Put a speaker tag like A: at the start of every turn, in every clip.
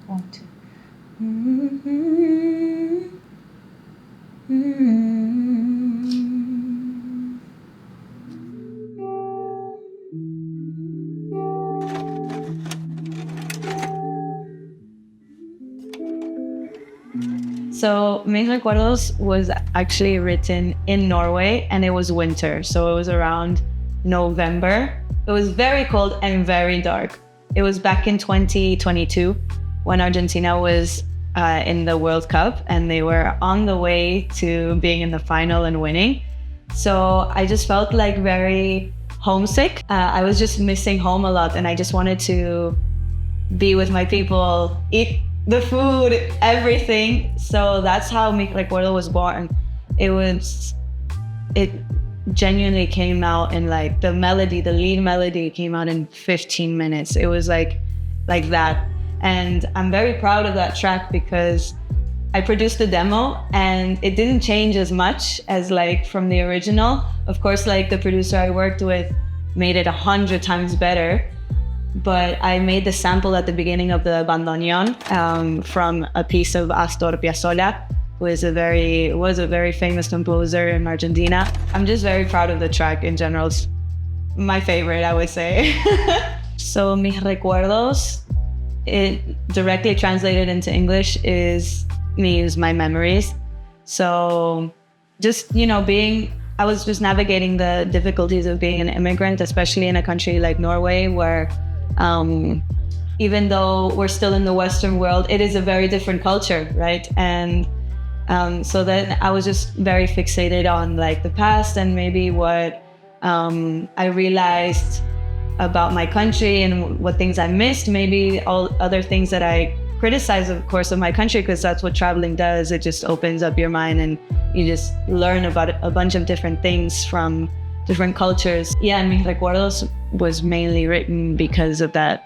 A: 1, 2. Mm-hmm. Mm-hmm. So, Mis Recuerdos was actually written in Norway and it was winter. So, it was around November. It was very cold and very dark. It was back in 2022 when Argentina was in the World Cup and they were on the way to being in the final and winning. So, I just felt like very homesick. I was just missing home a lot and I just wanted to be with my people, eat the food, everything. So that's how Mi Recuerdo was born. It genuinely came out in like the lead melody came out in 15 minutes. It was like that. And I'm very proud of that track because I produced the demo and it didn't change as much as like from the original. Of course, like the producer I worked with made it 100 times better. But I made the sample at the beginning of the bandoneon from a piece of Astor Piazzolla, who was a very famous composer in Argentina. I'm just very proud of the track in general. It's my favorite, I would say. So Mis Recuerdos, it directly translated into English means my memories. So just, I was just navigating the difficulties of being an immigrant, especially in a country like Norway, where even though we're still in the Western world, it is a very different culture, right? And so then I was just very fixated on like the past and maybe what I realized about my country and what things I missed, maybe all other things that I criticized, of course, of my country, because that's what traveling does. It just opens up your mind and you just learn about a bunch of different things from different cultures. Yeah, and Mis Recuerdos was mainly written because of that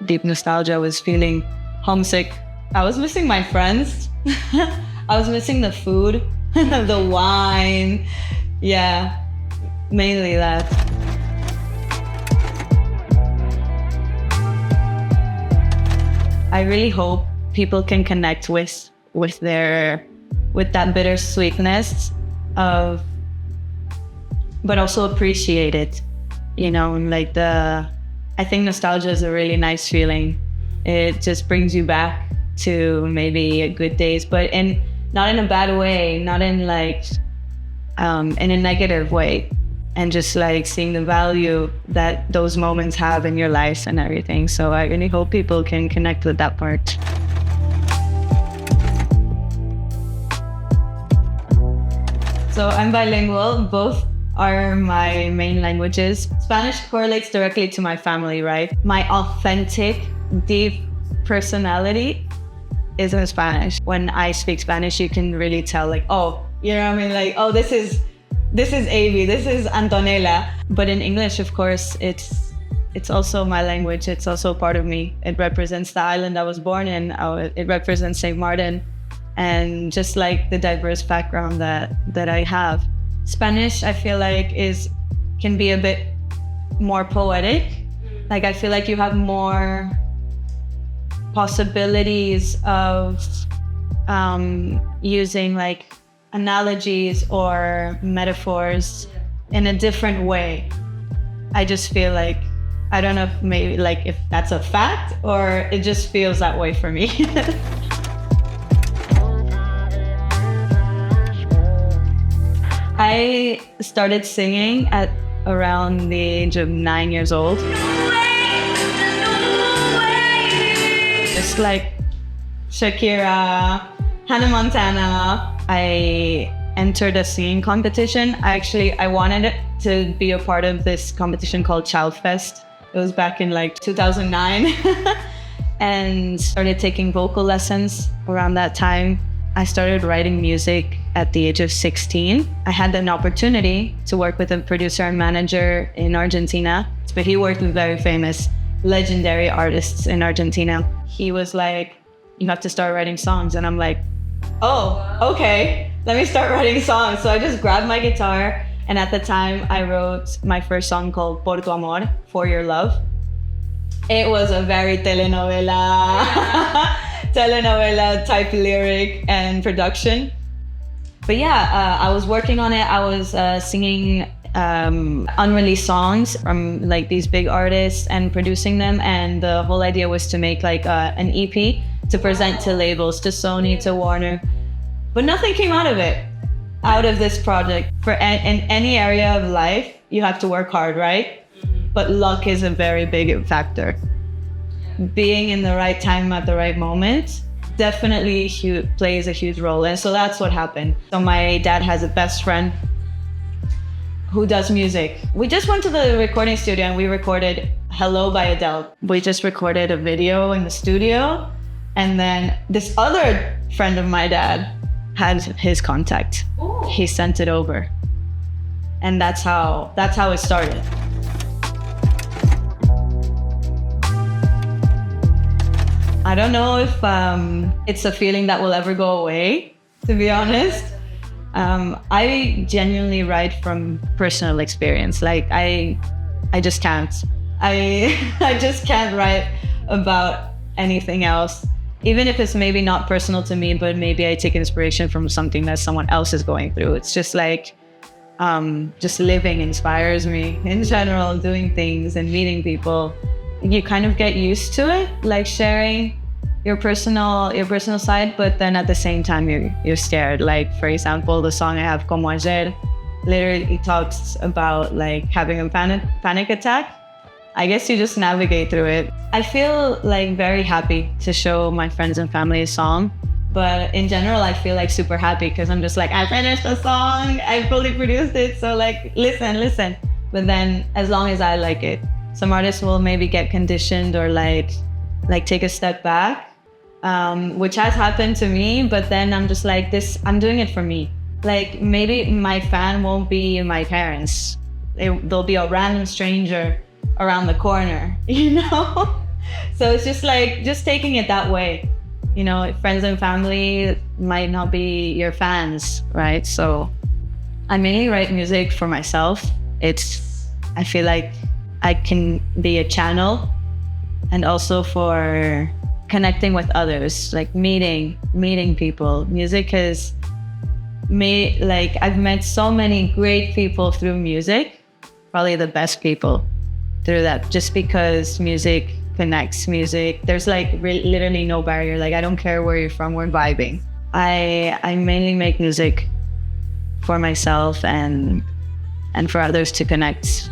A: deep nostalgia. I was feeling homesick. I was missing my friends. I was missing the food, the wine. Yeah, mainly that. I really hope people can connect with that bittersweetness of, but also appreciate it, and like I think nostalgia is a really nice feeling. It just brings you back to maybe good days, but not in a bad way, not in like, in a negative way, and just like seeing the value that those moments have in your life and everything. So I really hope people can connect with that part. So I'm bilingual, both are my main languages. Spanish correlates directly to my family, right? My authentic, deep personality is in Spanish. When I speak Spanish, you can really tell like, oh, you know what I mean? Like, oh, this is Eybi, this is Antonella. But in English, of course, it's also my language. It's also part of me. It represents the island I was born in. It represents St. Martin and just like the diverse background that I have. Spanish, I feel like can be a bit more poetic. Like I feel like you have more possibilities of using like analogies or metaphors in a different way. I just feel like, I don't know if maybe like if that's a fact or it just feels that way for me. I started singing at around the age of 9 years old. Just like Shakira, Hannah Montana. I entered a singing competition. I wanted to be a part of this competition called Child Fest. It was back in like 2009 and started taking vocal lessons around that time. I started writing music at the age of 16. I had an opportunity to work with a producer and manager in Argentina, but he worked with very famous, legendary artists in Argentina. He was like, you have to start writing songs. And I'm like, oh, okay, let me start writing songs. So I just grabbed my guitar. And at the time I wrote my first song called Por tu amor, For Your Love. It was a very telenovela. telenovela type lyric and production. But yeah, I was working on it. I was singing unreleased songs from like these big artists and producing them. And the whole idea was to make like an EP to present to labels, to Sony, to Warner. But nothing came out of it, out of this project. In any area of life, you have to work hard, right? But luck is a very big factor. Being in the right time at the right moment definitely plays a huge role. And so that's what happened. So my dad has a best friend who does music. We just went to the recording studio and we recorded Hello by Adele. We just recorded a video in the studio. And then this other friend of my dad had his contact. Ooh. He sent it over. And that's how it started. I don't know if it's a feeling that will ever go away, to be honest. I genuinely write from personal experience. Like I just can't. I just can't write about anything else. Even if it's maybe not personal to me, but maybe I take inspiration from something that someone else is going through. It's just like, just living inspires me in general, doing things and meeting people. You kind of get used to it, like sharing your personal side, but then at the same time you're scared. Like for example, the song I have, Como Ayer, literally talks about like having a panic attack. I guess you just navigate through it. I feel like very happy to show my friends and family a song, but in general I feel like super happy because I'm just like, I finished the song, I fully produced it, so like listen. But then as long as I like it, some artists will maybe get conditioned or like take a step back, which has happened to me. But then I'm just like, I'm doing it for me. Like maybe my fan won't be my parents. They'll be a random stranger around the corner, you know? So it's just like, just taking it that way. You know, friends and family might not be your fans, right? So I mainly write music for myself. I feel like I can be a channel and also for connecting with others, like meeting people. Music has made, like, I've met so many great people through music, probably the best people through that, just because music connects. There's like literally no barrier. Like, I don't care where you're from, we're vibing. I mainly make music for myself and for others to connect.